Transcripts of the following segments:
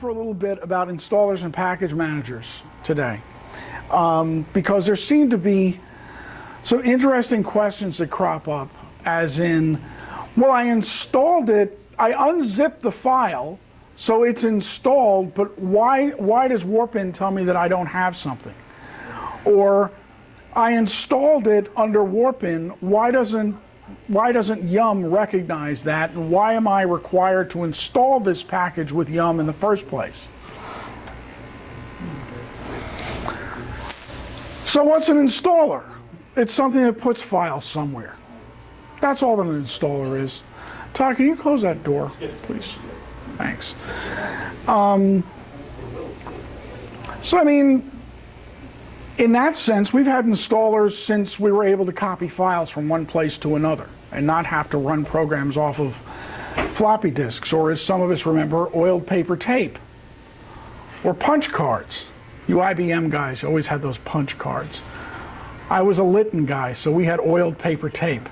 for a little bit about installers and package managers today, because there seem to be some interesting questions that crop up, as in, well, I installed it, I unzipped the file, so it's installed, but why does WarpIn tell me that I don't have something? Or I installed it under WarpIn, why doesn't Yum recognize that, and why am I required to install this package with Yum in the first place? So what's an installer? It's something that puts files somewhere. That's all that an installer is. Todd, can you close that door, please? Thanks. So I mean, in that sense, we've had installers since we were able to copy files from one place to another and not have to run programs off of floppy disks, or as some of us remember, oiled paper tape, or punch cards. You IBM guys always had those punch cards. I was a Litton guy, so we had oiled paper tape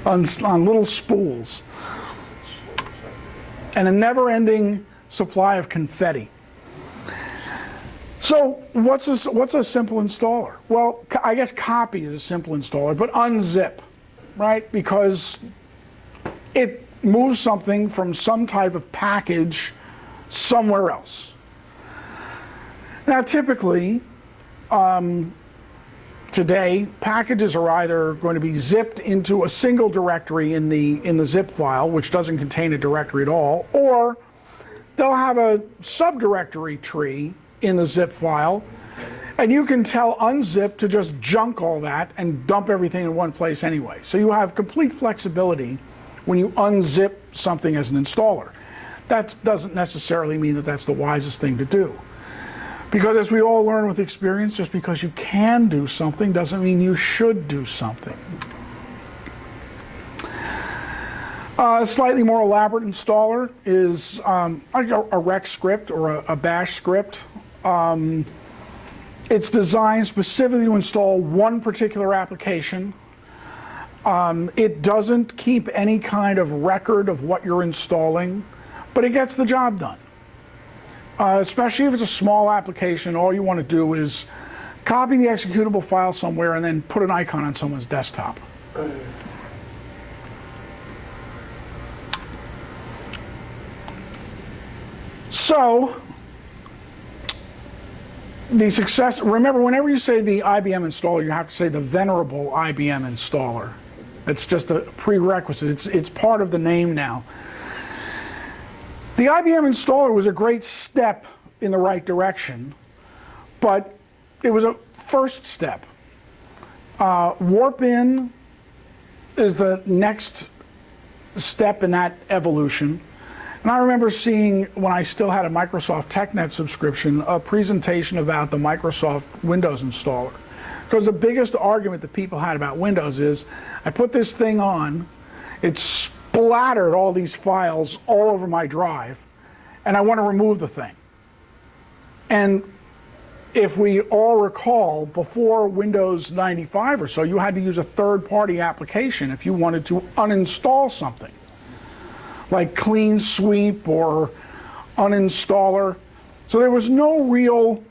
on little spools, and a never-ending supply of confetti. So what's a simple installer? Well, I guess copy is a simple installer, but unzip, right? Because it moves something from some type of package somewhere else. Now, typically, today, packages are either going to be zipped into a single directory in the zip file, which doesn't contain a directory at all, or they'll have a subdirectory tree in the zip file, and you can tell Unzip to just junk all that and dump everything in one place anyway. So you have complete flexibility when you unzip something as an installer. That doesn't necessarily mean that that's the wisest thing to do. Because as we all learn with experience, just because you can do something doesn't mean you should do something. A slightly more elaborate installer is a rec script or a bash script. It's designed specifically to install one particular application. It doesn't keep any kind of record of what you're installing, but it gets the job done. Especially if it's a small application, all you want to do is copy the executable file somewhere and then put an icon on someone's desktop. So, remember, whenever you say the IBM installer, you have to say the venerable IBM installer. It's just a prerequisite. It's part of the name now. The IBM installer was a great step in the right direction, but it was a first step. WarpIn is the next step in that evolution. And I remember seeing, when I still had a Microsoft TechNet subscription, a presentation about the Microsoft Windows installer. Because the biggest argument that people had about Windows is, I put this thing on, it splattered all these files all over my drive, and I want to remove the thing. And if we all recall, before Windows 95 or so, you had to use a third-party application if you wanted to uninstall something, like Clean Sweep or Uninstaller. So there was no real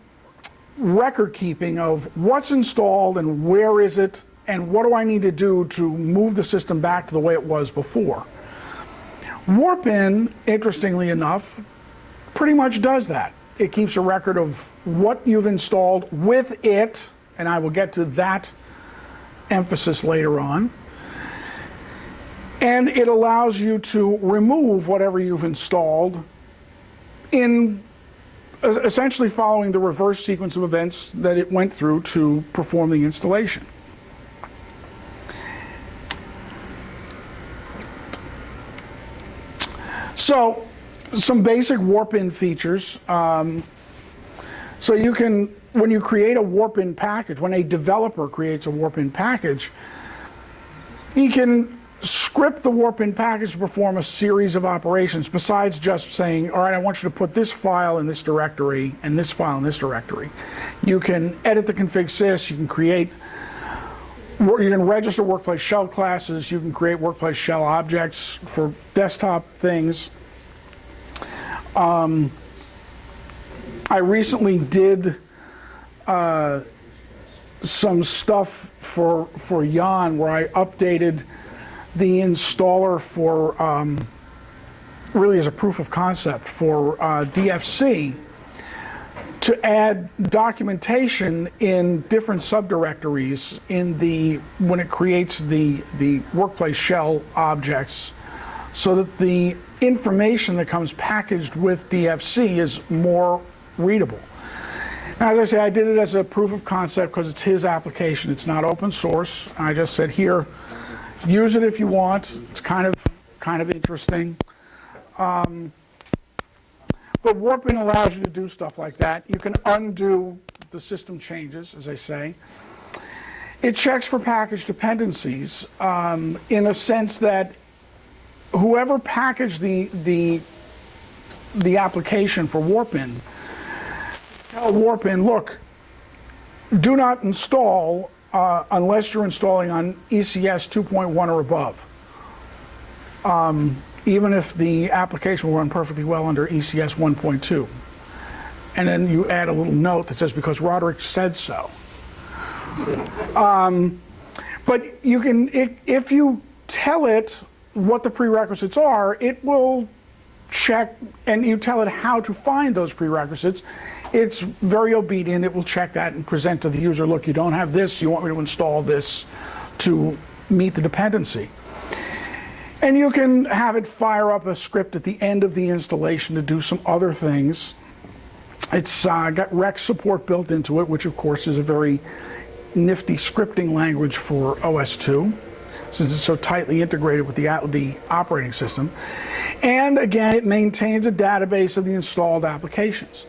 record keeping of what's installed and where is it and what do I need to do to move the system back to the way it was before. WarpIn, interestingly enough, pretty much does that. It keeps a record of what you've installed with it, and I will get to that emphasis later on. And it allows you to remove whatever you've installed in essentially following the reverse sequence of events that it went through to perform the installation. So, some basic WarpIn features. So you can, when you create a WarpIn package, when a developer creates a WarpIn package, he can script the WarpIn package to perform a series of operations besides just saying, all right, I want you to put this file in this directory and this file in this directory. You can edit the config sys, you can register workplace shell classes, you can create workplace shell objects for desktop things. I recently did some stuff for Jan where I updated the installer for really as a proof of concept for DFC to add documentation in different subdirectories in the when it creates the workplace shell objects, so that the information that comes packaged with DFC is more readable. And as I say, I did it as a proof of concept because it's his application. It's not open source. I just said, here, use it if you want. It's kind of interesting. But WarpIn allows you to do stuff like that. You can undo the system changes, as I say. It checks for package dependencies in the sense that whoever packaged the application for WarpIn, tell WarpIn, look, do not install unless you're installing on ECS 2.1 or above. Even if the application will run perfectly well under ECS 1.2. And then you add a little note that says, because Roderick said so. But you can, if you tell it what the prerequisites are, it will check, and you tell it how to find those prerequisites. It's very obedient. It will check that and present to the user, look, you don't have this, you want me to install this to meet the dependency. And you can have it fire up a script at the end of the installation to do some other things. It's got Rec support built into it, which of course is a very nifty scripting language for OS/2, since it's so tightly integrated with the operating system. And again, it maintains a database of the installed applications,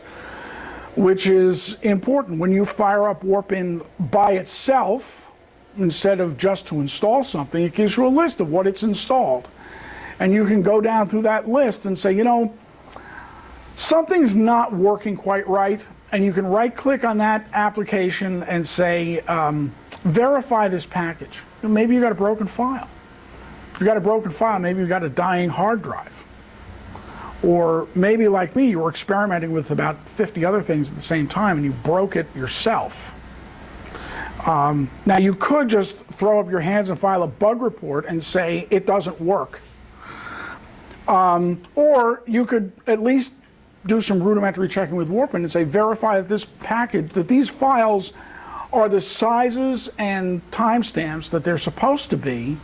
which is important. When you fire up WarpIn by itself, instead of just to install something, it gives you a list of what it's installed. And you can go down through that list and say, you know, something's not working quite right. And you can right-click on that application and say, verify this package. Maybe you got a broken file. If you got a broken file, maybe you got a dying hard drive. Or maybe like me, you were experimenting with about 50 other things at the same time and you broke it yourself. Now you could just throw up your hands and file a bug report and say it doesn't work. Or you could at least do some rudimentary checking with WarpIn and say verify that this package, that these files are the sizes and timestamps that they're supposed to be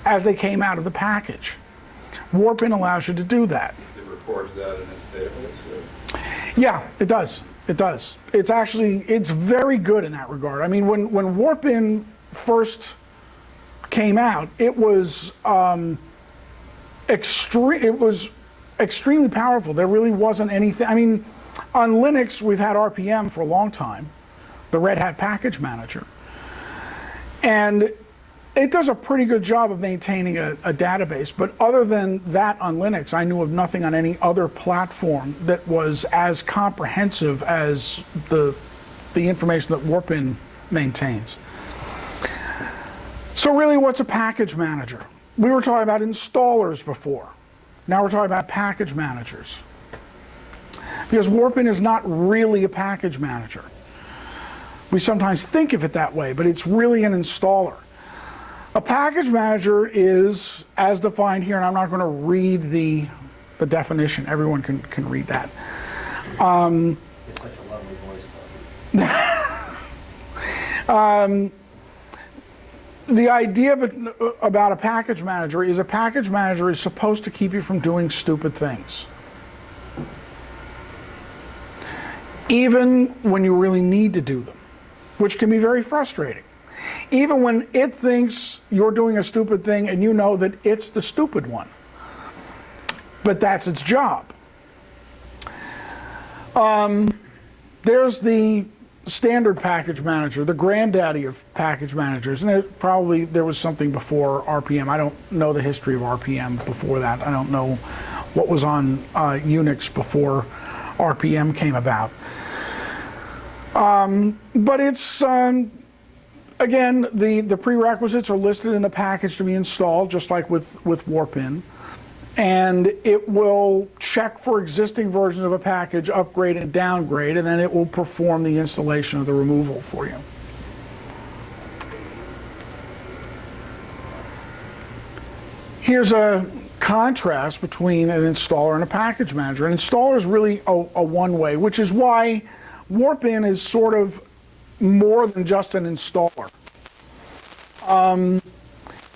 as they came out of the package. WarpIn allows you to do that. It records that in its database? Yeah, it does. It does. It's actually, it's very good in that regard. I mean, when WarpIn first came out, it was extremely powerful. There really wasn't anything. I mean, on Linux, we've had RPM for a long time, the Red Hat Package Manager. And it does a pretty good job of maintaining a database, but other than that on Linux, I knew of nothing on any other platform that was as comprehensive as the information that WarpIn maintains. So really, what's a package manager? We were talking about installers before. Now we're talking about package managers. Because WarpIn is not really a package manager. We sometimes think of it that way, but it's really an installer. A package manager is, as defined here, and I'm not going to read the definition. Everyone can read that. It's such a lovely voice, though. The idea about a package manager is supposed to keep you from doing stupid things. Even when you really need to do them, which can be very frustrating. Even when it thinks you're doing a stupid thing and you know that it's the stupid one. But that's its job. There's the standard package manager, the granddaddy of package managers. And there was something before RPM. I don't know the history of RPM before that. I don't know what was on Unix before RPM came about. But it's... Again, the prerequisites are listed in the package to be installed, just like with WarpIn. and it will check for existing versions of a package, upgrade and downgrade, and then it will perform the installation of the removal for you. Here's a contrast between an installer and a package manager. An installer is really a one-way, which is why WarpIn is sort of more than just an installer.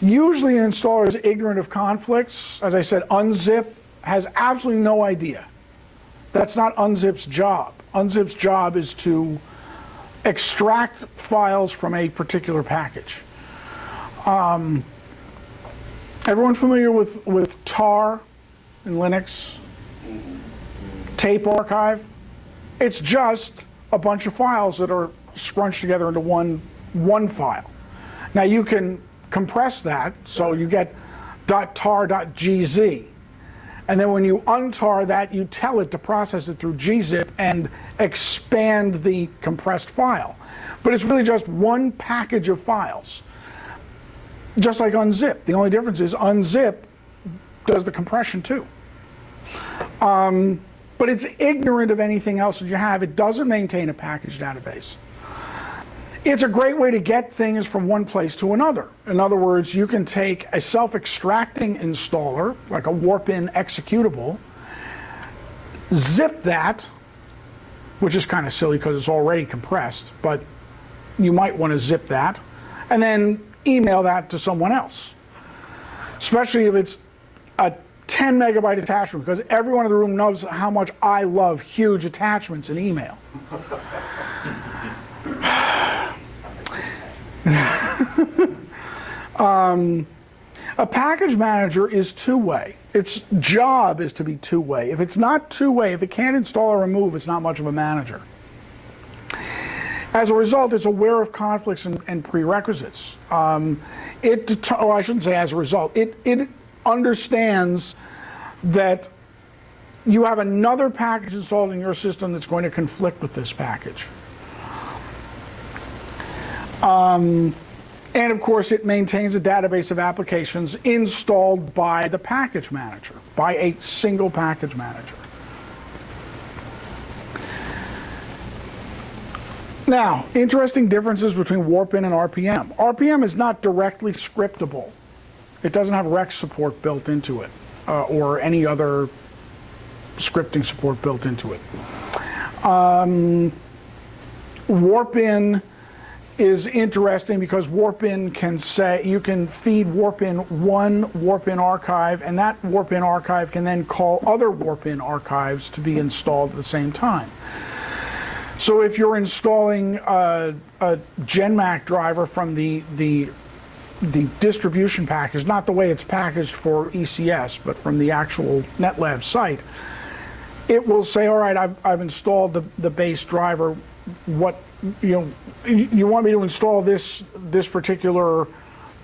Usually an installer is ignorant of conflicts. As I said, Unzip has absolutely no idea. That's not Unzip's job. Unzip's job is to extract files from a particular package. Everyone familiar with tar in Linux? Tape archive? It's just a bunch of files that are scrunched together into one file. Now you can compress that, so you get .tar.gz. And then when you untar that, you tell it to process it through gzip and expand the compressed file. But it's really just one package of files. Just like Unzip. The only difference is Unzip does the compression too. But it's ignorant of anything else that you have. It doesn't maintain a package database. It's a great way to get things from one place to another. In other words, you can take a self-extracting installer, like a WarpIn executable, zip that, which is kind of silly because it's already compressed, but you might want to zip that, and then email that to someone else. Especially if it's a 10 megabyte attachment, because everyone in the room knows how much I love huge attachments in email. A package manager is two-way. Its job is to be two-way. If it's not two-way, if it can't install or remove, it's not much of a manager. As a result, it's aware of conflicts and prerequisites. I shouldn't say as a result. It understands that you have another package installed in your system that's going to conflict with this package. And of course, it maintains a database of applications installed by the package manager, by a single package manager. Now, interesting differences between WarpIn and RPM. RPM is not directly scriptable. It doesn't have Rex support built into it, or any other scripting support built into it. WarpIn is interesting because WarpIn can say, you can feed WarpIn one WarpIn archive, and that WarpIn archive can then call other WarpIn archives to be installed at the same time. So if you're installing a GenMac driver from the distribution package, not the way it's packaged for ECS, but from the actual NetLab site, it will say, all right, I've installed the base driver. What, you want me to install this particular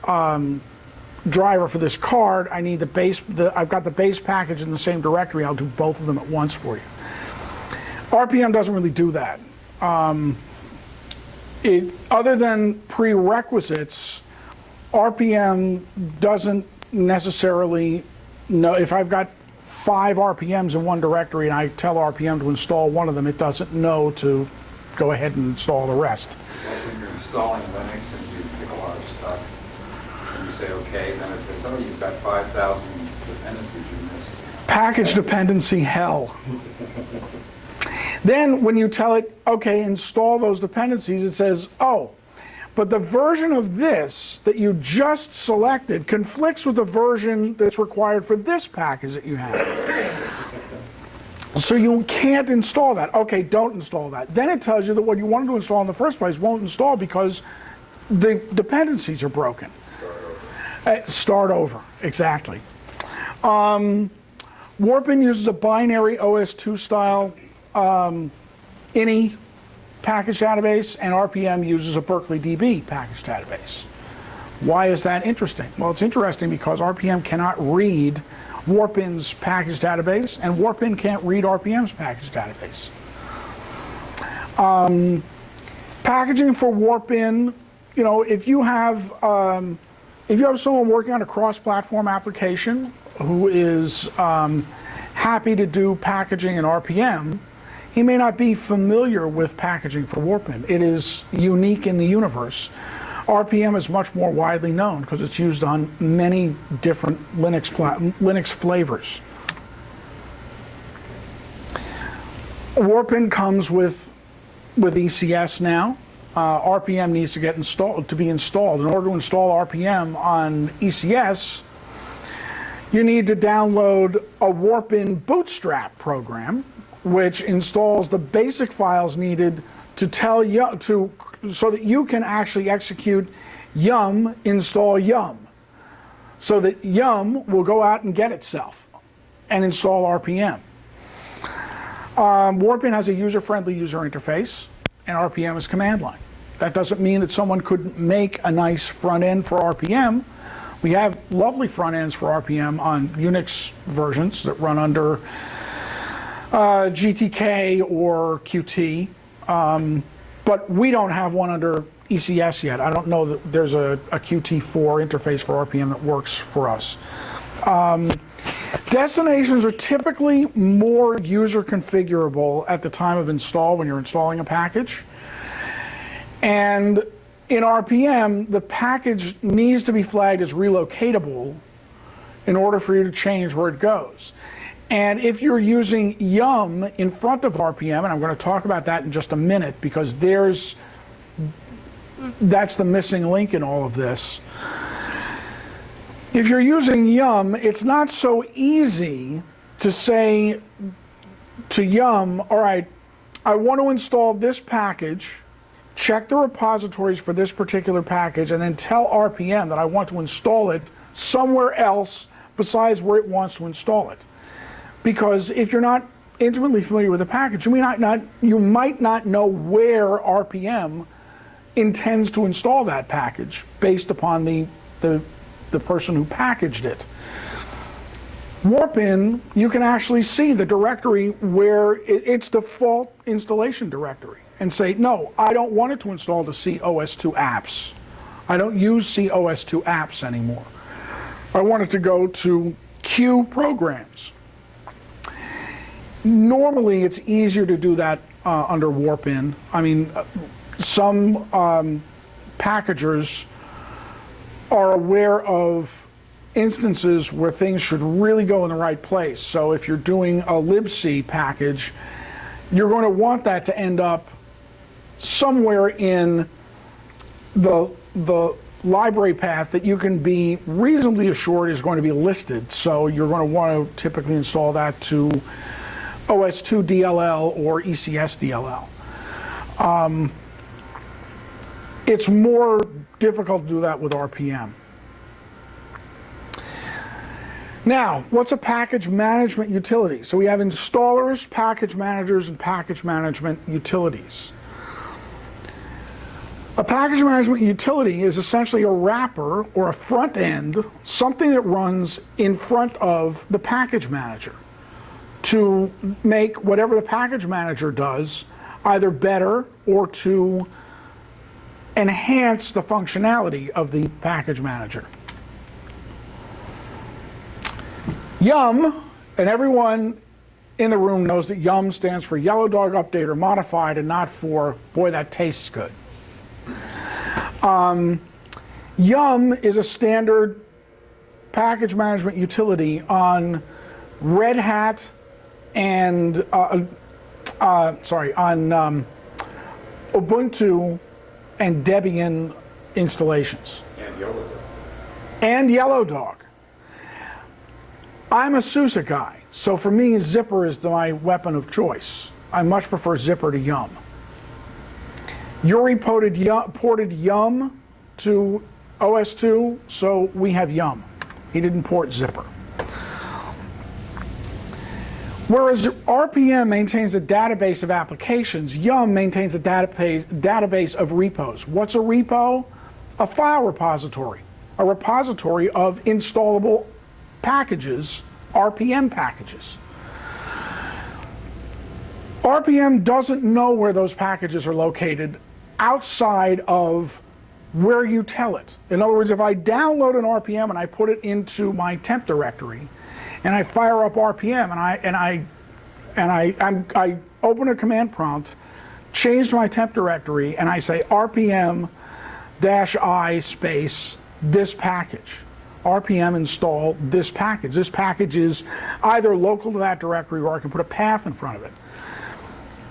driver for this card? I need the base. I've got the base package in the same directory. I'll do both of them at once for you. RPM doesn't really do that. Other than prerequisites, RPM doesn't necessarily know. If I've got 5 RPMs in one directory and I tell RPM to install one of them, it doesn't know to go ahead and install the rest. Like when you're installing Linux and you pick a lot of stuff, and you say okay, then it says, oh, you've got 5,000 dependencies you missed. Package dependency hell. Then when you tell it, okay, install those dependencies, it says, oh, but the version of this that you just selected conflicts with the version that's required for this package that you have. So you can't install that. Okay, don't install that. Then it tells you that what you wanted to install in the first place won't install because the dependencies are broken. Start over, exactly. WarpIn uses a binary OS2 style INI package database, and RPM uses a Berkeley DB package database. Why is that interesting? Well, it's interesting because RPM cannot read WarpIn's package database, and WarpIn can't read RPM's package database. Packaging for WarpIn, if you have someone working on a cross-platform application, who is happy to do packaging in RPM, he may not be familiar with packaging for WarpIn. It is unique in the universe. RPM is much more widely known because it's used on many different Linux flavors. WarpIn comes with ECS now. RPM needs to get installed. In order to install RPM on ECS, you need to download a WarpIn bootstrap program, which installs the basic files needed to tell you so that you can actually execute yum install yum, so that yum will go out and get itself and install RPM. WarpIn has a user-friendly user interface, and RPM is command line. That doesn't mean that someone couldn't make a nice front end for RPM. We have lovely front ends for RPM on Unix versions that run under GTK or Qt, but we don't have one under ECS yet. I don't know that there's a Qt4 interface for RPM that works for us. Destinations are typically more user configurable at the time of install when you're installing a package. And in RPM, the package needs to be flagged as relocatable in order for you to change where it goes. And if you're using yum in front of RPM, and I'm going to talk about that in just a minute because that's the missing link in all of this. If you're using yum, it's not so easy to say to yum, all right, I want to install this package, check the repositories for this particular package, and then tell RPM that I want to install it somewhere else besides where it wants to install it. Because if you're not intimately familiar with the package, you might not know where RPM intends to install that package based upon the person who packaged it. WarpIn, you can actually see the directory where its default installation directory and say, no, I don't want it to install the COS2 apps. I don't use COS2 apps anymore. I want it to go to Q programs. Normally, it's easier to do that under WarpIn. I mean, some packagers are aware of instances where things should really go in the right place. So if you're doing a libc package, you're going to want that to end up somewhere in the library path that you can be reasonably assured is going to be listed. So you're going to want to typically install that to OS2 DLL or ECS DLL. It's more difficult to do that with RPM. Now, what's a package management utility? So we have installers, package managers, and package management utilities. A package management utility is essentially a wrapper or a front end, something that runs in front of the package manager to make whatever the package manager does either better or to enhance the functionality of the package manager. Yum, and everyone in the room knows that yum stands for Yellow Dog Update or Modified and not for, boy, that tastes good. Yum is a standard package management utility on Red Hat and, on Ubuntu and Debian installations. And Yellow Dog. And Yellow Dog. I'm a SUSE guy, so for me, Zypper is my weapon of choice. I much prefer Zypper to Yum. Yuri ported Yum to OS2, so we have Yum. He didn't port Zypper. Whereas RPM maintains a database of applications, Yum maintains a database of repos. What's a repo? A file repository. A repository of installable packages, RPM packages. RPM doesn't know where those packages are located outside of where you tell it. In other words, if I download an RPM and I put it into my temp directory, and I fire up RPM, and I open a command prompt, change my temp directory, and I say RPM-I space this package. RPM install this package. This package is either local to that directory, or I can put a path in front of it.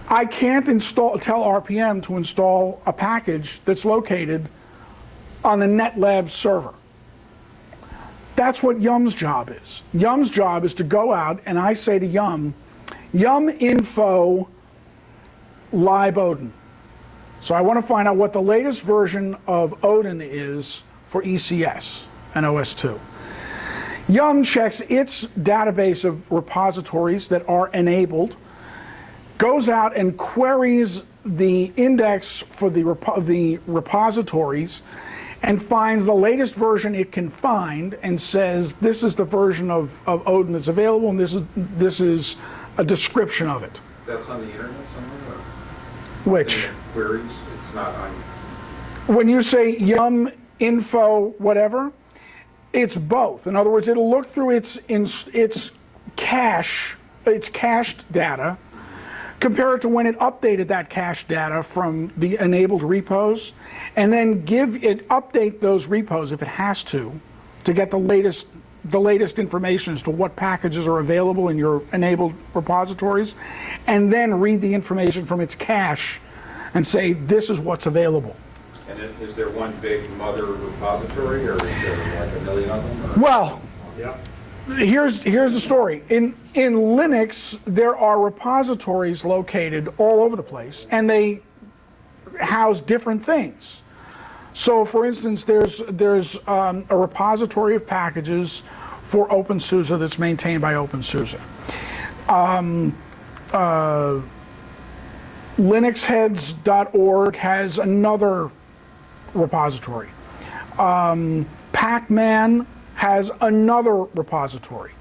I can't tell RPM to install a package that's located on the NetLabs server. That's what Yum's job is. Yum's job is to go out, and I say to Yum info lib Odin. So I want to find out what the latest version of Odin is for ECS and OS2. Yum checks its database of repositories that are enabled, goes out and queries the index for the repositories, and finds the latest version it can find and says, this is the version of Odin that's available, and this is a description of it. That's on the internet somewhere? Which? Queries? It's not on... When you say Yum info whatever, it's both. In other words, it'll look through its cached data, compare it to when it updated that cached data from the enabled repos, and then update those repos if it has to get the latest information as to what packages are available in your enabled repositories, and then read the information from its cache and say, this is what's available. And is there one big mother repository, or is there like a million of them? Or? Well, yeah. Here's the story. In Linux, there are repositories located all over the place, and they house different things. So, for instance, there's a repository of packages for OpenSUSE that's maintained by OpenSUSE. LinuxHeads.org has another repository. Pacman has another repository.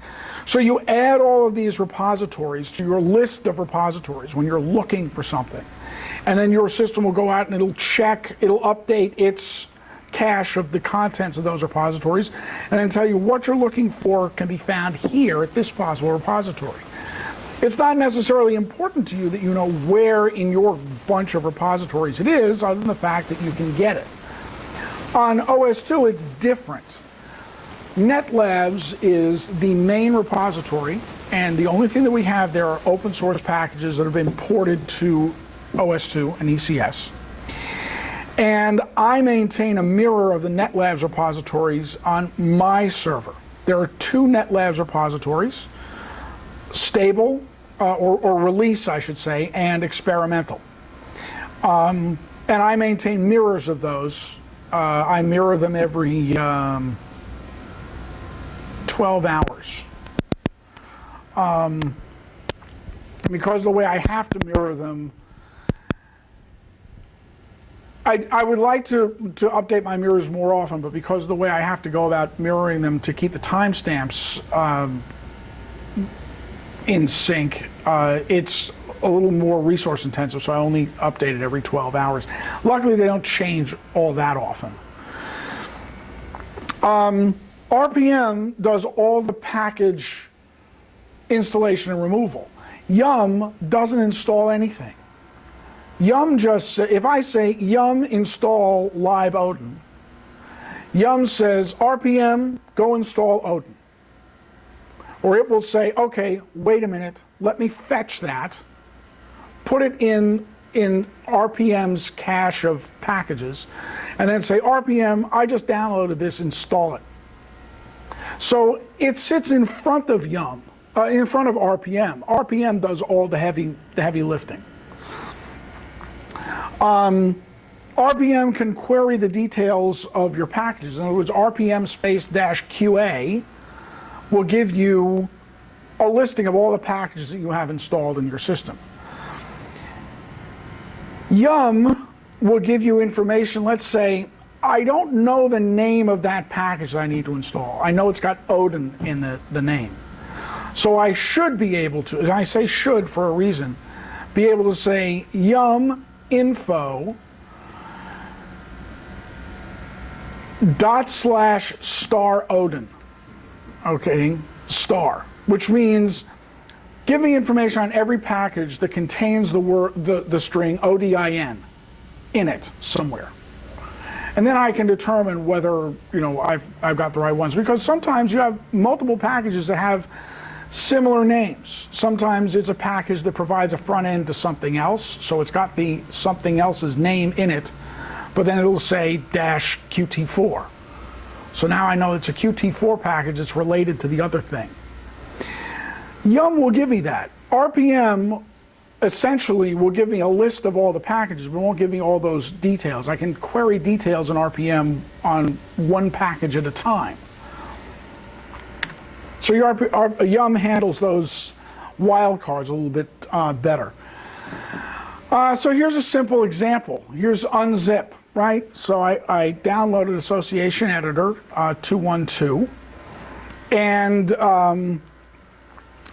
So you add all of these repositories to your list of repositories when you're looking for something. And then your system will go out and it'll update its cache of the contents of those repositories, and then tell you what you're looking for can be found here at this possible repository. It's not necessarily important to you that you know where in your bunch of repositories it is, other than the fact that you can get it. On OS2, it's different. NetLabs is the main repository, and the only thing that we have there are open source packages that have been ported to OS2 and ECS. And I maintain a mirror of the NetLabs repositories on my server. There are two NetLabs repositories, stable, or release, I should say, and experimental. And I maintain mirrors of those. I mirror them every 12 hours. Because of the way I have to mirror them, I would like to update my mirrors more often, but because of the way I have to go about mirroring them to keep the timestamps in sync, it's a little more resource intensive, so I only update it every 12 hours. Luckily, they don't change all that often. RPM does all the package installation and removal. Yum doesn't install anything. Yum just, if I say Yum install lib Odin, Yum says RPM go install Odin. Or it will say, okay, wait a minute, let me fetch that, put it in RPM's cache of packages, and then say, RPM, I just downloaded this, install it. So it sits in front of Yum, in front of RPM. RPM does all the heavy lifting. RPM can query the details of your packages. In other words, RPM space -QA will give you a listing of all the packages that you have installed in your system. Yum will give you information. Let's say, I don't know the name of that package that I need to install. I know it's got Odin in the name. So I should be able to, and I say should for a reason, be able to say Yum info /* Odin. Okay, star, which means give me information on every package that contains the string ODIN in it somewhere. And then I can determine whether I've got the right ones, because sometimes you have multiple packages that have similar names. Sometimes it's a package that provides a front end to something else, so it's got the something else's name in it, but then it'll say -Qt4. So now I know it's a Qt4 package that's related to the other thing. Yum will give me that. RPM essentially will give me a list of all the packages, but won't give me all those details. I can query details in RPM on one package at a time. So Yum handles those wildcards a little bit better. So here's a simple example. Here's Unzip, right? So I downloaded Association Editor 212, and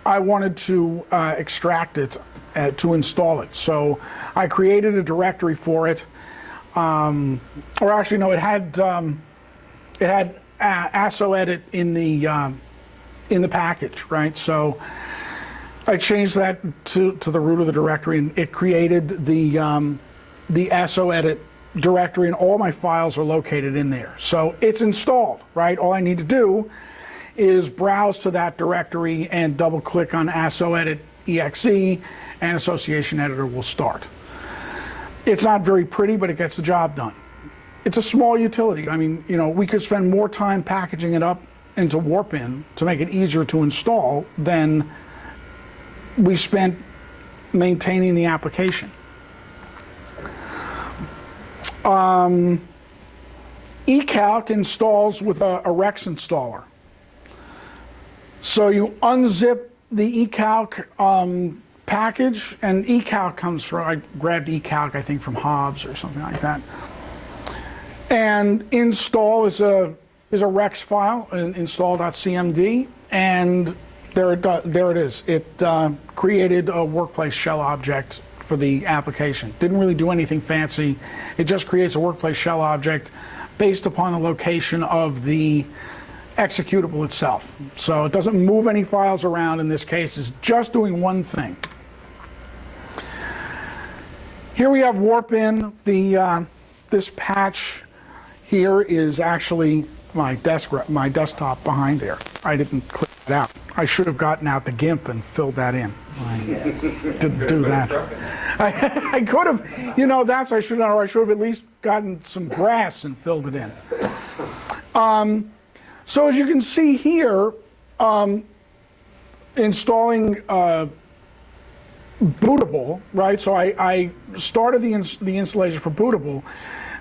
I wanted to extract it to install it. So I created a directory for it, or actually no, it had ASOEdit in the package, right? So I changed that to the root of the directory, and it created the ASOEdit directory, and all my files are located in there. So it's installed, right? All I need to do is browse to that directory and double click on ASOEdit exe, and Association Editor will start. It's not very pretty, but it gets the job done. It's a small utility. I mean, we could spend more time packaging it up into WarpIn to make it easier to install than we spent maintaining the application. eCalc installs with a Rex installer. So you unzip the eCalc package, and eCalc comes from, I grabbed eCalc, I think, from Hobbs or something like that. And install is a Rex file, install.cmd, and there it is. It created a workplace shell object for the application. Didn't really do anything fancy. It just creates a workplace shell object based upon the location of the executable itself. So it doesn't move any files around in this case. It's just doing one thing. Here we have WarpIn. This patch here is actually my desktop behind there. I didn't click it out. I should have gotten out the GIMP and filled that in. I didn't do that. I could have, I should have at least gotten some grass and filled it in. So as you can see here, installing bootable, right? So I started the installation for bootable.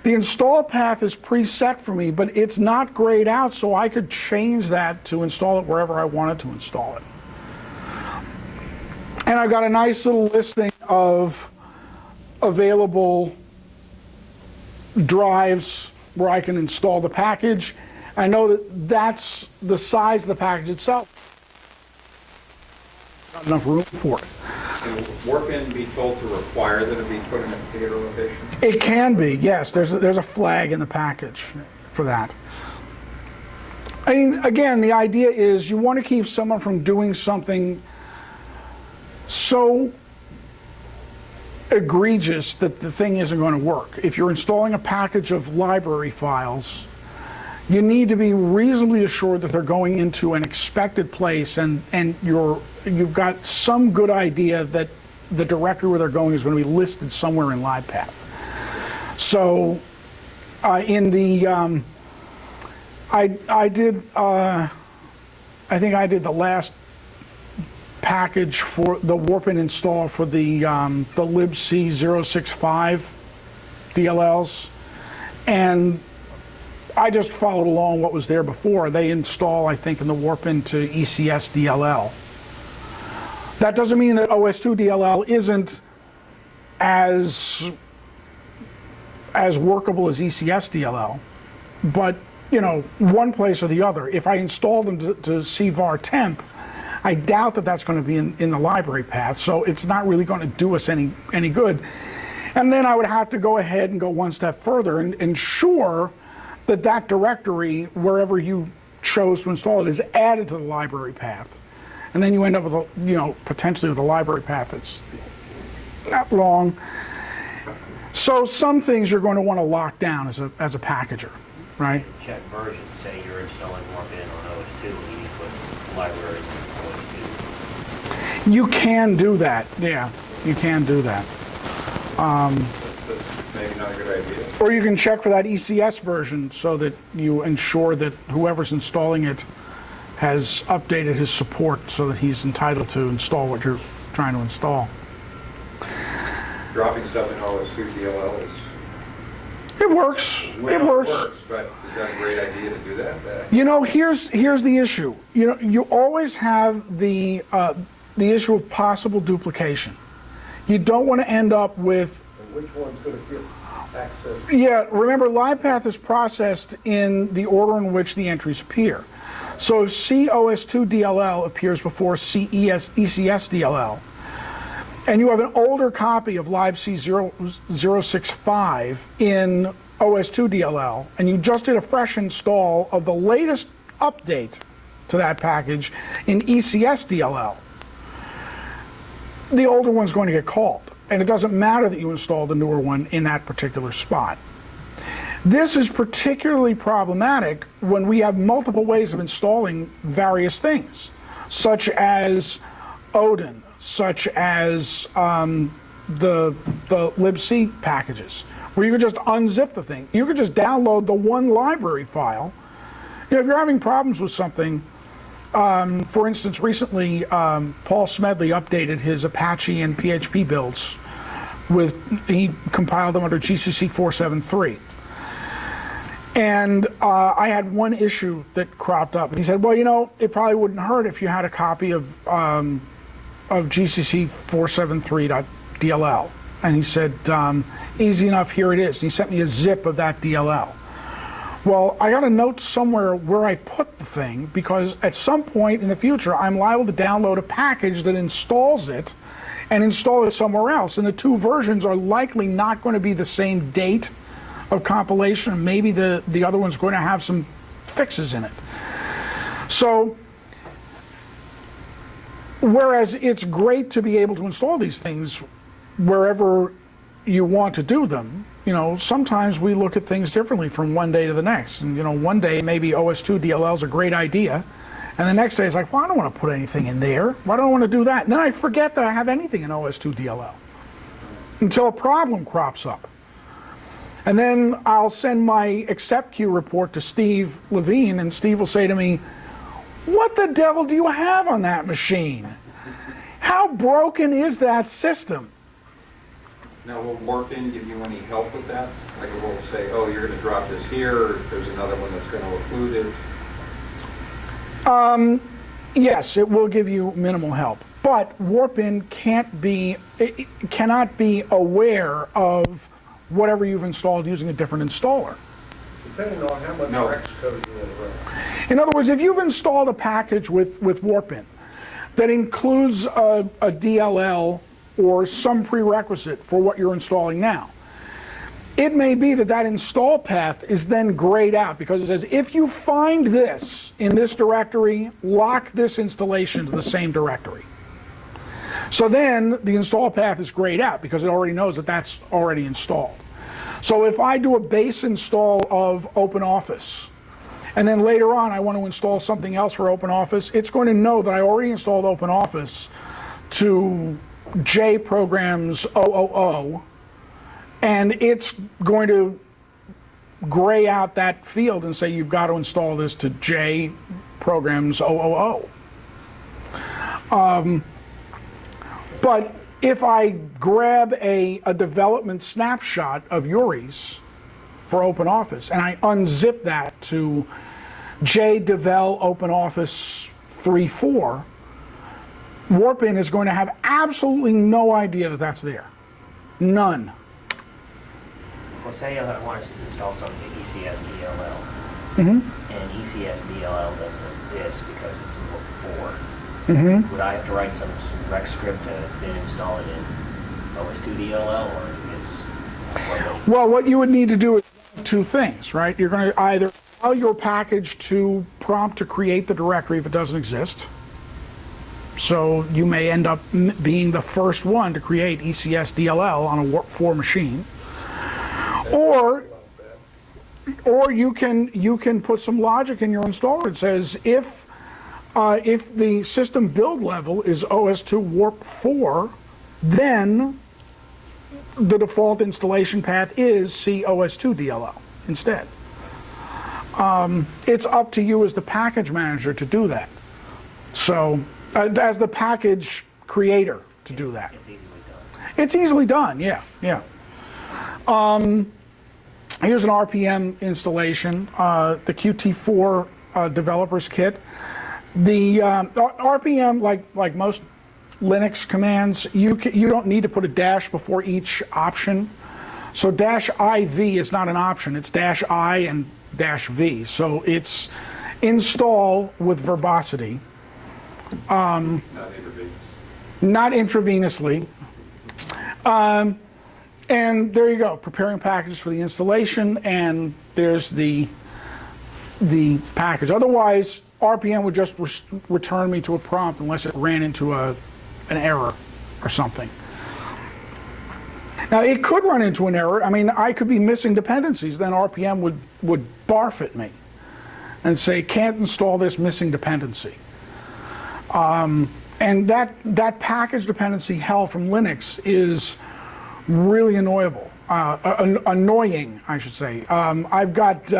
The install path is preset for me, but it's not grayed out, so I could change that to install it wherever I wanted to install it. And I've got a nice little listing of available drives where I can install the package. I know that that's the size of the package itself. Not enough room for it. Can WarpIn be told to require that it be put in a particular location? It can be, yes. There's a flag in the package for that. I mean, again, the idea is you want to keep someone from doing something so egregious that the thing isn't going to work. If you're installing a package of library files, you need to be reasonably assured that they're going into an expected place, and you've got some good idea that the directory where they're going is going to be listed somewhere in LibPath. So I think I did the last package for the WarpIn install for the libc 065 DLLs, and I just followed along what was there before. They install, I think, in the WarpIn to ECS DLL. That doesn't mean that OS2 DLL isn't as workable as ECS DLL, but one place or the other. If I install them to CVAR temp, I doubt that that's going to be in the library path, so it's not really going to do us any good. And then I would have to go ahead and go one step further and ensure that directory, wherever you chose to install it is added to the library path. And then you end up with, potentially with a library path that's not long. So some things you're going to want to lock down as a packager, right? Check version, say you're installing WarpIn on OS2, and you put libraries on OS2. You can do that, yeah. You can do that. That's maybe not a good idea. Or you can check for that ECS version so that you ensure that whoever's installing it has updated his support so that he's entitled to install what you're trying to install. Dropping stuff in OS2 DLL is... It works. Well, It works. But is that a great idea to do that? Here's the issue. You always have the issue of possible duplication. You don't want to end up with... Which one's going to get access? Yeah, remember, LivePath is processed in the order in which the entries appear. So if COS2 DLL appears before ECS DLL, and you have an older copy of libc065 in OS2 DLL, and you just did a fresh install of the latest update to that package in ECS DLL, the older one's going to get called. And it doesn't matter that you installed a newer one in that particular spot. This is particularly problematic when we have multiple ways of installing various things, such as Odin, such as the libc packages, where you could just unzip the thing. You could just download the one library file. If you're having problems with something, for instance, recently Paul Smedley updated his Apache and PHP builds. He compiled them under GCC 473. And I had one issue that cropped up. And he said, well, it probably wouldn't hurt if you had a copy of GCC 473.dll. And he said, easy enough, here it is. And he sent me a zip of that DLL. Well, I got a note somewhere where I put the thing, because at some point in the future, I'm liable to download a package that installs it and install it somewhere else. And the two versions are likely not going to be the same date of compilation. Maybe the other one's going to have some fixes in it. So, whereas it's great to be able to install these things wherever you want to do them, sometimes we look at things differently from one day to the next. And, one day maybe OS2 DLL is a great idea. And the next day it's like, well, I don't want to put anything in there. Why do I want to do that? And then I forget that I have anything in OS2 DLL until a problem crops up. And then I'll send my accept queue report to Steve Levine, and Steve will say to me, what the devil do you have on that machine? How broken is that system? Now, will WarpIn give you any help with that? Like, it will say, oh, you're going to drop this here, or there's another one that's going to include it? Yes, it will give you minimal help. But WarpIn cannot be aware of whatever you've installed using a different installer. Depending on how much Rex code you want to run. In other words, if you've installed a package with WarpIn that includes a DLL or some prerequisite for what you're installing now, it may be that install path is then grayed out, because it says, if you find this in this directory, lock this installation to the same directory. So then the install path is grayed out because it already knows that that's already installed. So if I do a base install of OpenOffice, and then later on I want to install something else for OpenOffice, it's going to know that I already installed OpenOffice to J programs 000, and it's going to gray out that field and say you've got to install this to J programs 000. But if I grab a development snapshot of Yuri's for OpenOffice and I unzip that to JDevel OpenOffice 3.4, WarpIn is going to have absolutely no idea that that's there. None. Well, say I want to install something to ECS DLL, and ECS DLL doesn't exist because it's in Book 4. Would I have to write some rec script to then install it in OS2 DLL, or is... Well, what you would need to do is two things, right? You're going to either allow your package to prompt to create the directory if it doesn't exist. So you may end up being the first one to create ECS DLL on a Warp 4 machine. Or you can put some logic in your installer that says if the system build level is OS2 Warp 4, then the default installation path is COS2 DLL instead. It's up to you as the package manager to do that. So, as the package creator to do that. It's easily done. It's easily done, yeah. Here's an RPM installation, the Qt4 developers kit. The RPM, like most Linux commands, you don't need to put a dash before each option. So -iv is not an option, it's -i and -v. So it's install with verbosity. Not intravenously. And there you go, preparing packages for the installation, and there's the package. Otherwise, RPM would just return me to a prompt unless it ran into an error or something. Now, it could run into an error. I mean, I could be missing dependencies, then RPM would barf at me and say, can't install this missing dependency. And that package dependency hell from Linux is really annoyable, annoying, I should say. I've got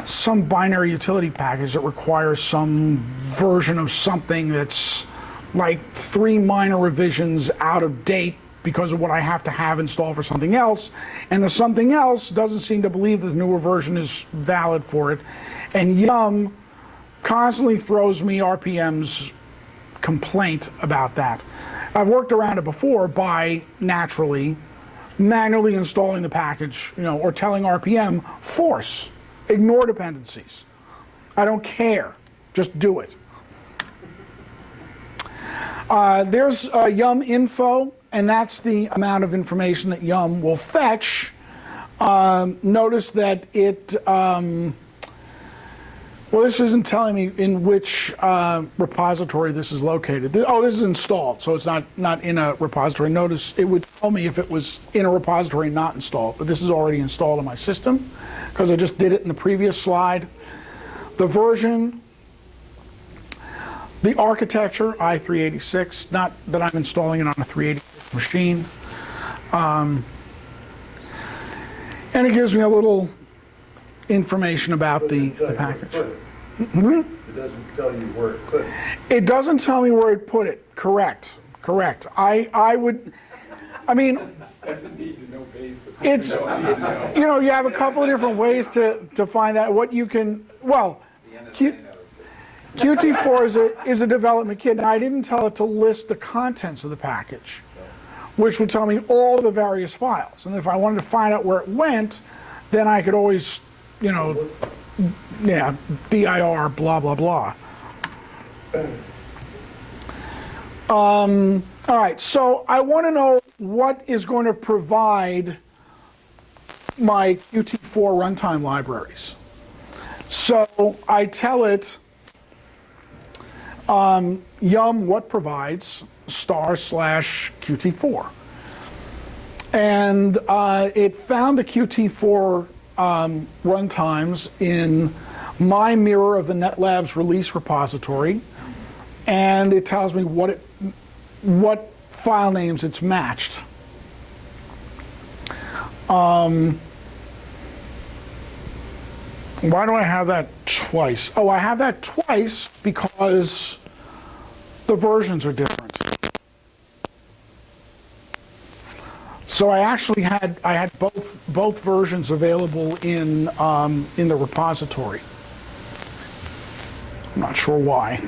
some binary utility package that requires some version of something that's like 3 minor revisions out of date because of what I have to have installed for something else, and the something else doesn't seem to believe that the newer version is valid for it, and Yum constantly throws me RPM's complaint about that. I've worked around it before by manually installing the package, or telling RPM, force, ignore dependencies. I don't care, just do it. There's Yum info, and that's the amount of information that Yum will fetch. Notice that it, well, this isn't telling me in which repository this is located. Oh, this is installed, so it's not in a repository. Notice it would tell me if it was in a repository not installed, but this is already installed on my system because I just did it in the previous slide. The version, the architecture, i386, not that I'm installing it on a 386 machine. And it gives me a little information about the package. It doesn't tell you where it put it. It doesn't tell me where it put it. Correct. I mean, That's a need to know basis. it's, you have a couple of different ways to find that. What you can, well, Qt4 is a development kit, and I didn't tell it to list the contents of the package, which would tell me all the various files. And if I wanted to find out where it went, then I could always, dir, blah, blah, blah. All right, so I want to know what is going to provide my Qt4 runtime libraries. So I tell it, Yum what provides */Qt4. And it found the Qt4 runtimes in my mirror of the NetLabs release repository, and it tells me what file names it's matched. Why do I have that twice? Oh, I have that twice because the versions are different. So I actually had both versions available in the repository. I'm not sure why.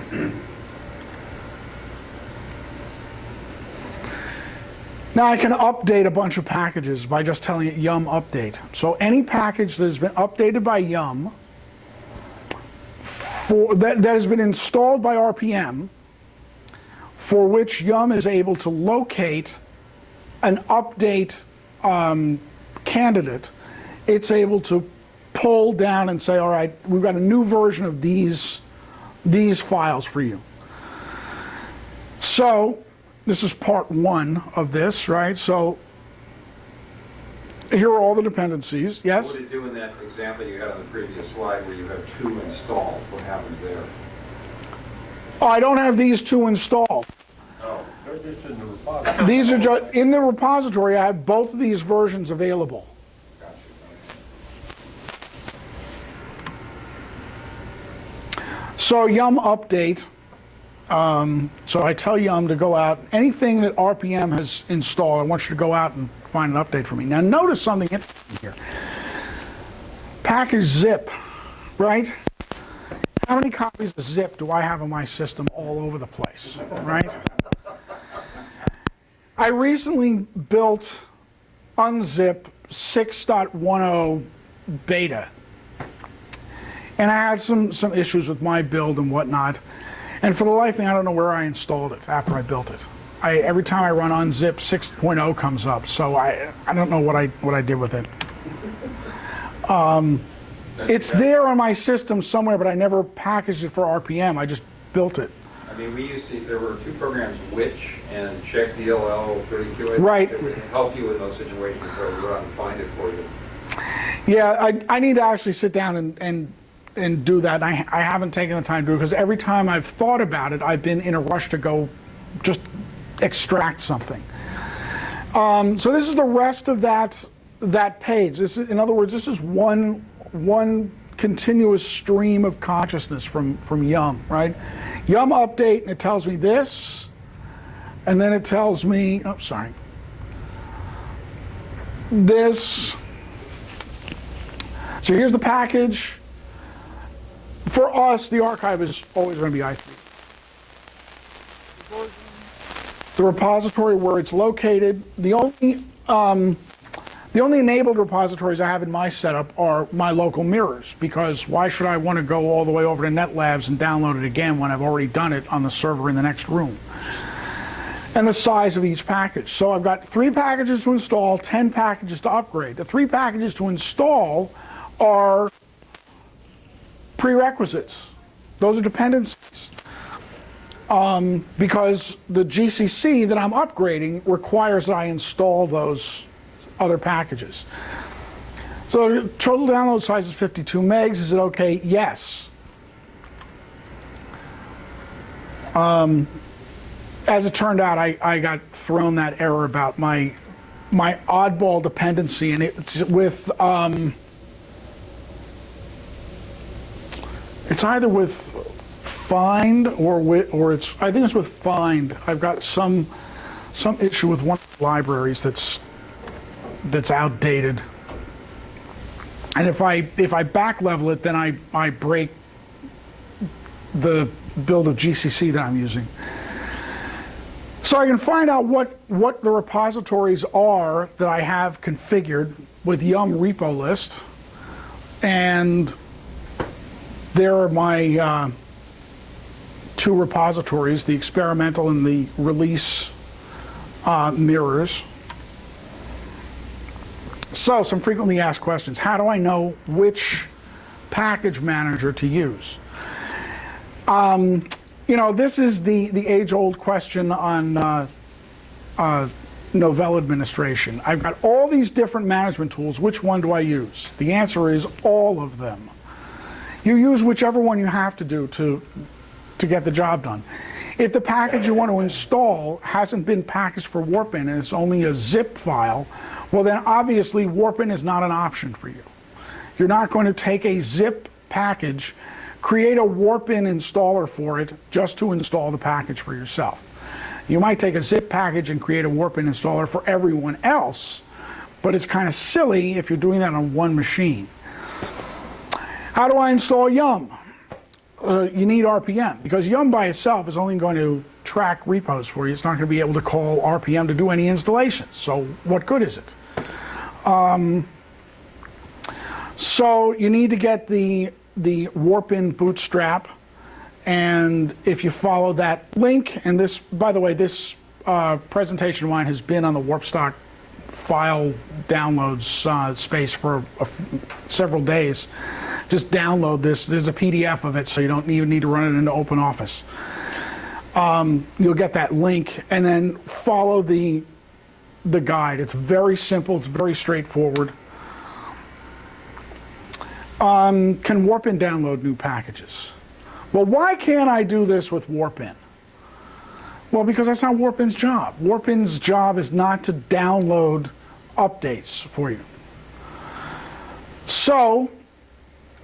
Now I can update a bunch of packages by just telling it Yum update. So any package that has been updated by Yum, that has been installed by RPM, for which Yum is able to locate an update candidate, it's able to pull down and say, all right, we've got a new version of these files for you. So this is part one of this, right? So here are all the dependencies. Yes? What would it do in that example you had on the previous slide where you have 2 installed? What happens there? Oh, I don't have these 2 installed. Oh, They're just in the repository. These are just in the repository. I have both of these versions available. gotcha. So Yum update. So I tell Yum to go out. Anything that RPM has installed, I want you to go out and find an update for me. Now notice something interesting here. Package zip, right? How many copies of zip do I have in my system all over the place, right? I recently built Unzip 6.10 beta. And I had some issues with my build and whatnot. And for the life of me, I don't know where I installed it after I built it. Every time I run Unzip, 6.0 comes up, so I don't know what I did with it. It's there on my system somewhere, but I never packaged it for RPM. I just built it. I mean, there were 2 programs, Which and Check DLL 32. Right. That would help you in those situations, so we go out and find it for you. Yeah, I need to actually sit down and do that. I haven't taken the time to do it because every time I've thought about it, I've been in a rush to go just extract something. So this is the rest of that page. This is, in other words, this is one continuous stream of consciousness from Yum, right? Yum update, and it tells me this, and then it tells me, oh, sorry, this. So here's the package. For us, the archive is always going to be i3. The repository where it's located, the only enabled repositories I have in my setup are my local mirrors, because why should I want to go all the way over to NetLabs and download it again when I've already done it on the server in the next room? And the size of each package. So I've got 3 packages to install, 10 packages to upgrade. The 3 packages to install are prerequisites. Those are dependencies. Because the GCC that I'm upgrading requires that I install those other packages. So total download size is 52 megs. Is it okay? Yes. As it turned out, I got thrown that error about my oddball dependency, and it's with it's either with find or it's, I think it's with find. I've got some issue with one of the libraries that's outdated. And if I back level it, then I break the build of GCC that I'm using. So I can find out what the repositories are that I have configured with Yum repo list, and there are my 2 repositories, the experimental and the release mirrors. So some frequently asked questions. How do I know which package manager to use? You know, this is the age-old question on Novell administration. I've got all these different management tools. Which one do I use? The answer is all of them. You use whichever one you have to do to get the job done. If the package you want to install hasn't been packaged for WarpIn and it's only a zip file, well then obviously WarpIn is not an option for you. You're not going to take a zip package, create a WarpIn installer for it just to install the package for yourself. You might take a zip package and create a WarpIn installer for everyone else, but it's kind of silly if you're doing that on one machine. How do I install Yum? You need RPM, because Yum by itself is only going to track repos for you. It's not going to be able to call RPM to do any installations. So what good is it? So you need to get the WarpIn bootstrap, and if you follow that link, and this, by the way, this presentation of mine has been on the Warpstock file downloads space for several days. Just download this. There's a PDF of it, so you don't even need to run it into OpenOffice. You'll get that link, and then follow the guide. It's very simple. It's very straightforward. Can WarpIn download new packages? Well, why can't I do this with WarpIn? Well, because that's not WarpIn's job. WarpIn's job is not to download updates for you. So,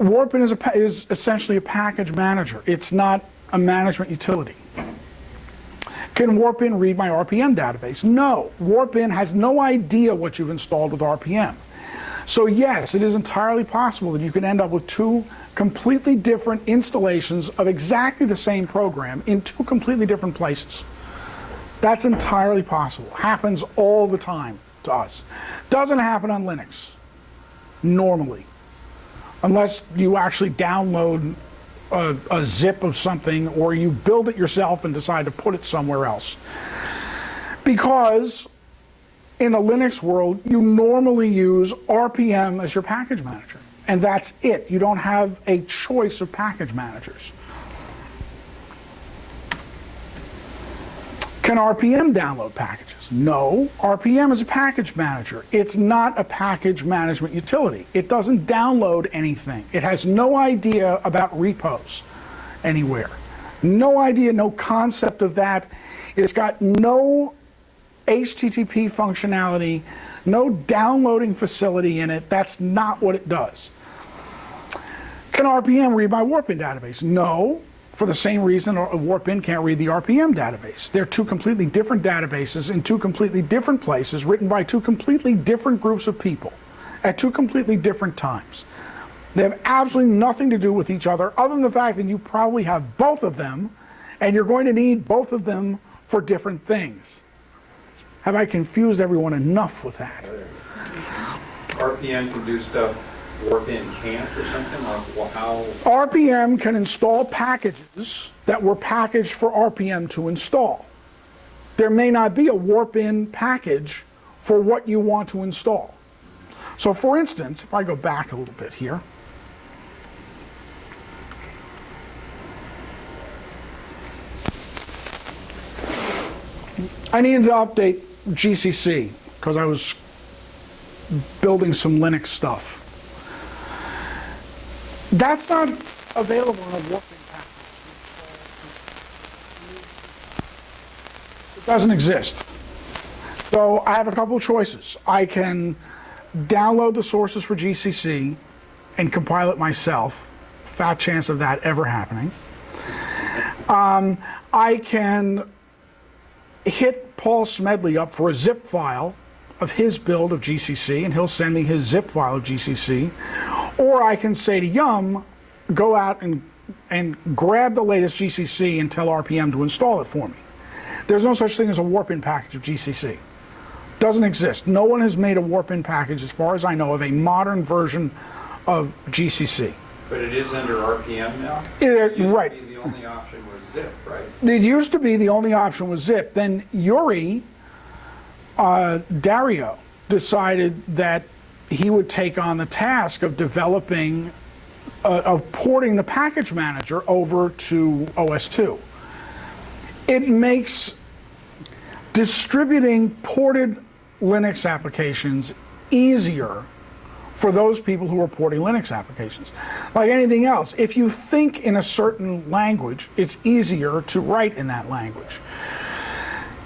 WarpIn is essentially a package manager. It's not a management utility. Can WarpIn read my RPM database? No. WarpIn has no idea what you've installed with RPM. So yes, it is entirely possible that you can end up with two completely different installations of exactly the same program in two completely different places. That's entirely possible. Happens all the time to us. Doesn't happen on Linux, normally. Unless you actually download a zip of something, or you build it yourself and decide to put it somewhere else. Because in the Linux world, you normally use RPM as your package manager. And that's it. You don't have a choice of package managers. Can RPM download packages? No. RPM is a package manager. It's not a package management utility. It doesn't download anything. It has no idea about repos anywhere. No idea, no concept of that. It's got no HTTP functionality, no downloading facility in it. That's not what it does. Can RPM read my WarpIn database? No, for the same reason WarpIn can't read the RPM database. They're two completely different databases in two completely different places, written by two completely different groups of people at two completely different times. They have absolutely nothing to do with each other, other than the fact that you probably have both of them, and you're going to need both of them for different things. Have I confused everyone enough with that? RPM can do stuff WarpIn can't or something? Like, well, how? RPM can install packages that were packaged for RPM to install. There may not be a WarpIn package for what you want to install. So for instance, if I go back a little bit here, I needed to update GCC because I was building some Linux stuff. That's not available in a WarpIn package. It doesn't exist. So I have a couple of choices. I can download the sources for GCC and compile it myself. Fat chance of that ever happening. I can hit Paul Smedley up for a zip file of his build of GCC, and he'll send me his zip file of GCC. Or I can say to Yum, go out and grab the latest GCC and tell RPM to install it for me. There's no such thing as a WarpIn package of GCC. Doesn't exist. No one has made a WarpIn package, as far as I know, of a modern version of GCC. But it is under RPM now? Right. It used to be the only option was zip, right? It used to be the only option was zip. Then Yuri Dario decided that he would take on the task of developing, of porting the package manager over to OS2. It makes distributing ported Linux applications easier for those people who are porting Linux applications. Like anything else, if you think in a certain language, it's easier to write in that language.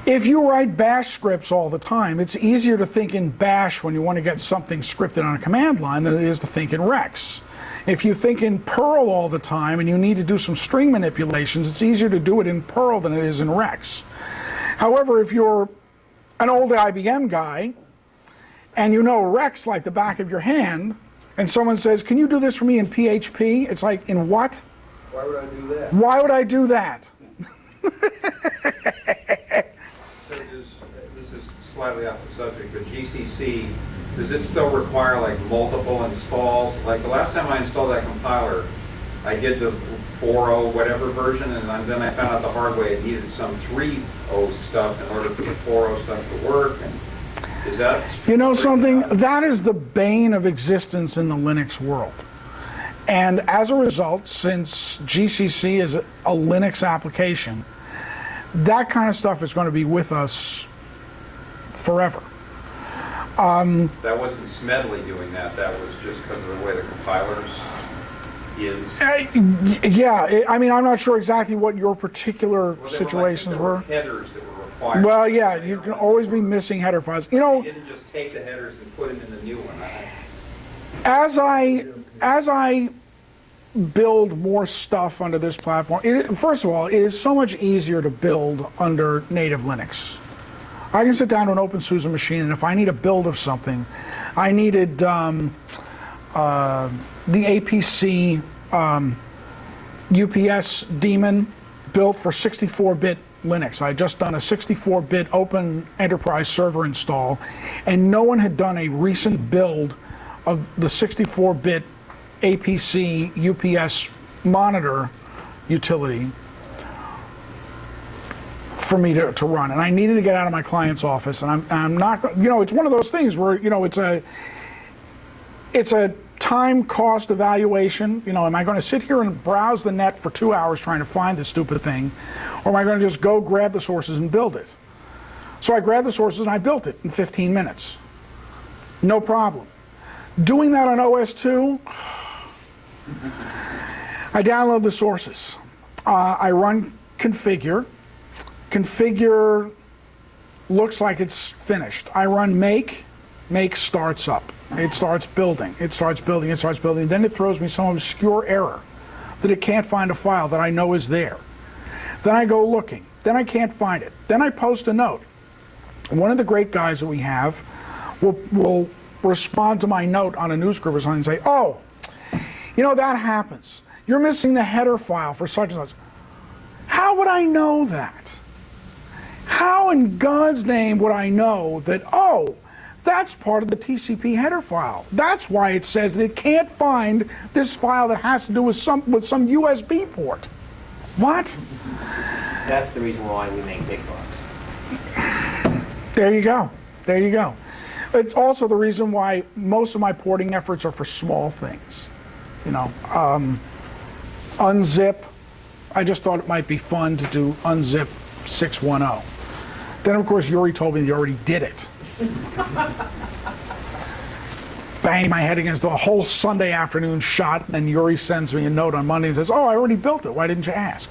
If you write bash scripts all the time, it's easier to think in bash when you want to get something scripted on a command line than it is to think in Rex. If you think in Perl all the time and you need to do some string manipulations, it's easier to do it in Perl than it is in Rex. However, if you're an old IBM guy and you know Rex like the back of your hand, and someone says, can you do this for me in PHP? It's like, in what? Why would I do that? Why would I do that? So this is slightly off the subject, but GCC, does it still require like multiple installs? Like the last time I installed that compiler, I did the 4.0 whatever version, and then I found out the hard way it needed some 3.0 stuff in order for the 4.0 stuff to work. And Is that? You know something? That is the bane of existence in the Linux world. And as a result, since GCC is a Linux application, that kind of stuff is going to be with us forever. That wasn't Smedley doing that. That was just because of the way the compilers is. Yeah, I mean, I'm not sure exactly what your particular situations There were were. headers that were required. Well, yeah, you can always be missing header files. You know, They didn't just take the headers and put them in the new one. as I build more stuff under this platform, first of all, it is so much easier to build under native Linux. I can sit down to an OpenSUSE machine, and if I need a build of something, I needed the APC UPS daemon built for 64-bit Linux. I had just done a 64-bit open enterprise server install, and no one had done a recent build of the 64-bit APC UPS monitor utility for me to run. And I needed to get out of my client's office, and I'm not, you know, it's one of those things where, you know, it's a time cost evaluation. You know, am I going to sit here and browse the net for 2 hours trying to find this stupid thing, or am I going to just go grab the sources and build it? So I grabbed the sources and I built it in 15 minutes. No problem. Doing that on OS2, I download the sources. I run configure. Configure looks like it's finished. I run make starts up. It starts building, it starts building, it starts building. Then it throws me some obscure error that it can't find a file that I know is there. Then I go looking. Then I can't find it. Then I post a note. One of the great guys that we have will respond to my note on a newsgroup or something and say, oh, you know, that happens. You're missing the header file for such and such. How would I know that? How in God's name would I know that, oh, that's part of the TCP header file? That's why it says that it can't find this file that has to do with some USB port. What? That's the reason why we make big bucks. There you go. There you go. It's also the reason why most of my porting efforts are for small things. You know, Unzip. I just thought it might be fun to do Unzip 610. Then, of course, Yuri told me he already did it. Banging my head against a whole Sunday afternoon shot, and Yuri sends me a note on Monday and says, oh, I already built it. Why didn't you ask?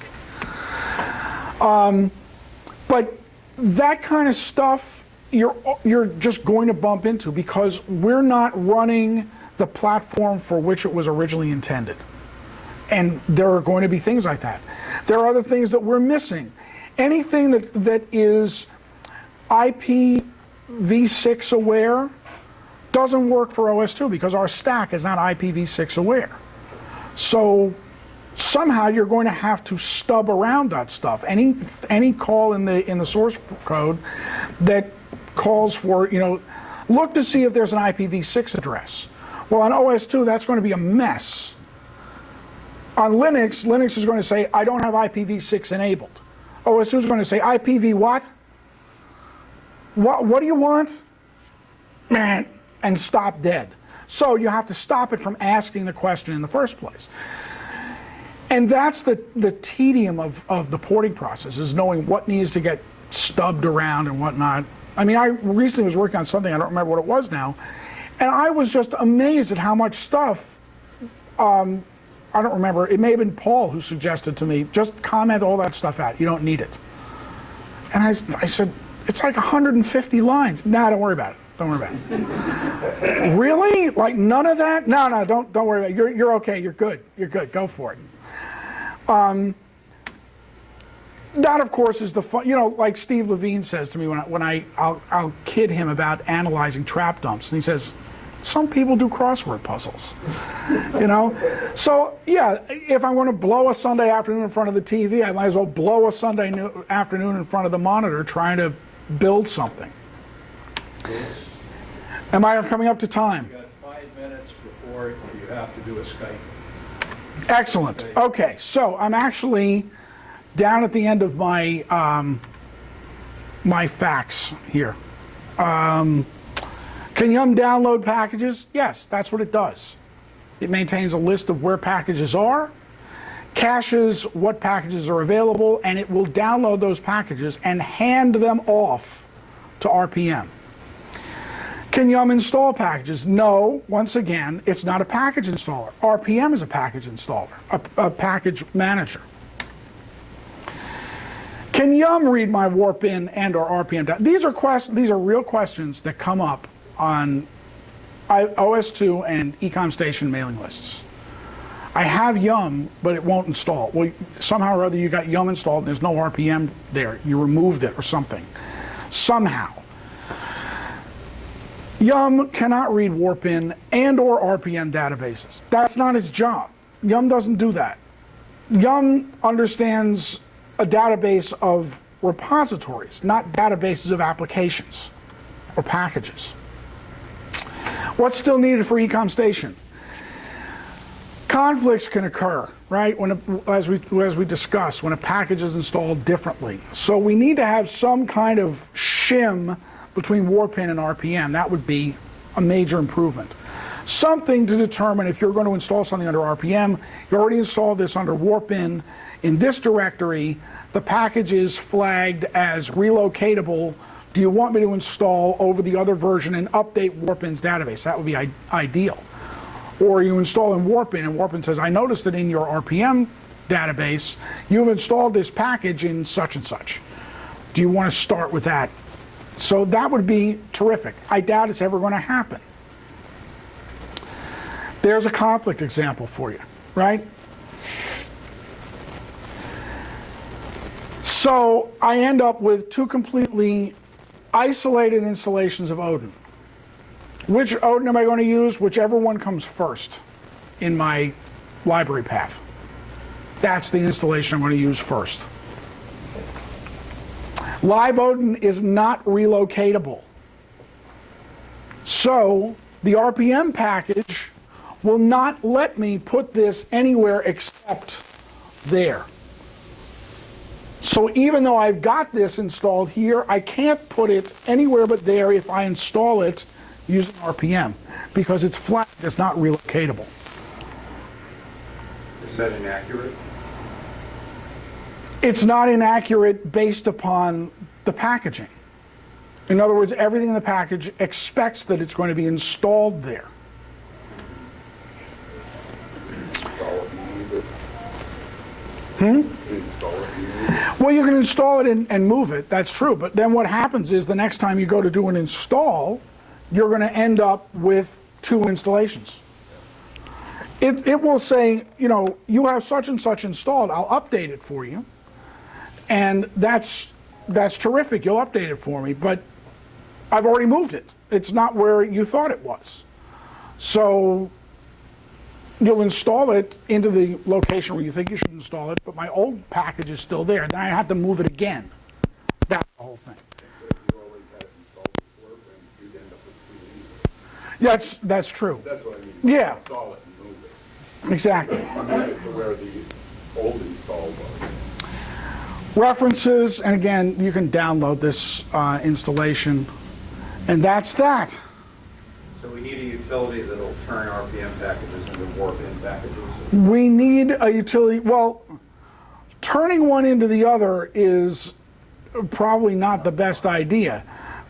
But that kind of stuff, you're just going to bump into because we're not running the platform for which it was originally intended. And there are going to be things like that. There are other things that we're missing. Anything that is IPv6 aware doesn't work for OS2 because our stack is not IPv6 aware. So somehow you're going to have to stub around that stuff. Any call in the source code that calls for, you know, look to see if there's an IPv6 address. Well, on OS2, that's going to be a mess. On Linux, Linux is going to say, I don't have IPv6 enabled. OS2 is going to say, IPv what? What do you want? Man, and stop dead. So you have to stop it from asking the question in the first place. And that's the tedium of the porting process, is knowing what needs to get stubbed around and whatnot. I mean, I recently was working on something, I don't remember what it was now, and I was just amazed at how much stuff, I don't remember, it may have been Paul who suggested to me, just comment all that stuff out, you don't need it. And I said, it's like 150 lines. Nah, don't worry about it. Don't worry about it. Really? Like none of that? No, don't worry about it. You're okay. You're good. You're good. Go for it. That, of course, is the fun. You know, like Steve Levine says to me when I'll kid him about analyzing trap dumps, and he says, some people do crossword puzzles. You know? So, yeah, if I'm going to blow a Sunday afternoon in front of the TV, I might as well blow a Sunday afternoon in front of the monitor trying to build something. Am I coming up to time? You got 5 minutes before you have to do a Skype. Excellent. Okay, so I'm actually down at the end of my my facts here. Can Yum download packages? Yes, that's what it does. It maintains a list of where packages are, caches what packages are available, and it will download those packages and hand them off to RPM. Can Yum install packages? No, once again, it's not a package installer. RPM is a package installer, a package manager. Can Yum read my WarpIn and or RPM data? These are real questions that come up on OS2 and Ecom Station mailing lists. I have Yum, but it won't install. Well, somehow or other you got Yum installed and there's no RPM there. You removed it or something. Somehow. Yum cannot read WarpIn and or RPM databases. That's not its job. Yum doesn't do that. Yum understands a database of repositories, not databases of applications or packages. What's still needed for Ecom Station? Conflicts can occur, right? As we discussed, when a package is installed differently. So we need to have some kind of shim between WarpIn and RPM. That would be a major improvement. Something to determine if you're going to install something under RPM, you already installed this under WarpIn. In this directory, the package is flagged as relocatable. Do you want me to install over the other version and update WarpIn's database? That would be ideal. Or you install in WarpIn, and WarpIn says, I noticed that in your RPM database, you've installed this package in such and such. Do you want to start with that? So that would be terrific. I doubt it's ever going to happen. There's a conflict example for you, right? So I end up with two completely isolated installations of Odin. Which Odin am I going to use? Whichever one comes first in my library path. That's the installation I'm going to use first. Live Odin is not relocatable. So the RPM package will not let me put this anywhere except there. So even though I've got this installed here, I can't put it anywhere but there if I install it using RPM, because it's flagged as not relocatable. Is that inaccurate? It's not inaccurate based upon the packaging. In other words, everything in the package expects that it's going to be installed there. Well, you can install it and move it, that's true, but then what happens is the next time you go to do an install, you're going to end up with two installations. It will say, you know, you have such and such installed, I'll update it for you. And that's terrific, you'll update it for me, but I've already moved it. It's not where you thought it was. So you'll install it into the location where you think you should install it, but my old package is still there. Then I have to move it again. That's the whole thing. Yeah, that's true. That's what I mean. Yeah. Install it and move it. Exactly. Move it to where the old install was. References, and again, you can download this installation, and that's that. So we need a utility that'll turn RPM packages into WarpIn packages. We need a utility. Well, turning one into the other is probably not the best idea.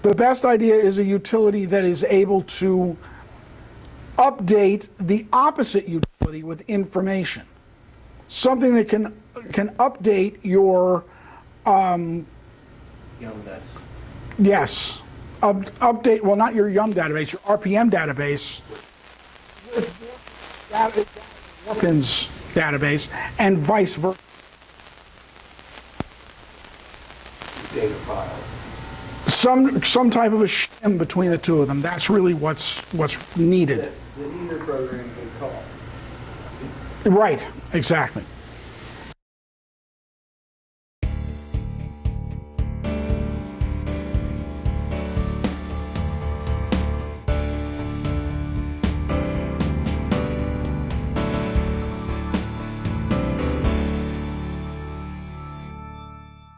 The best idea is a utility that is able to update the opposite utility with information. Something that can update your Yum does. yes, update, well, not your Yum database, your RPM database with WarpIn's database, and vice versa. Data files. Some type of a shim between the two of them. That's really what's needed. That either program can call. Right, exactly.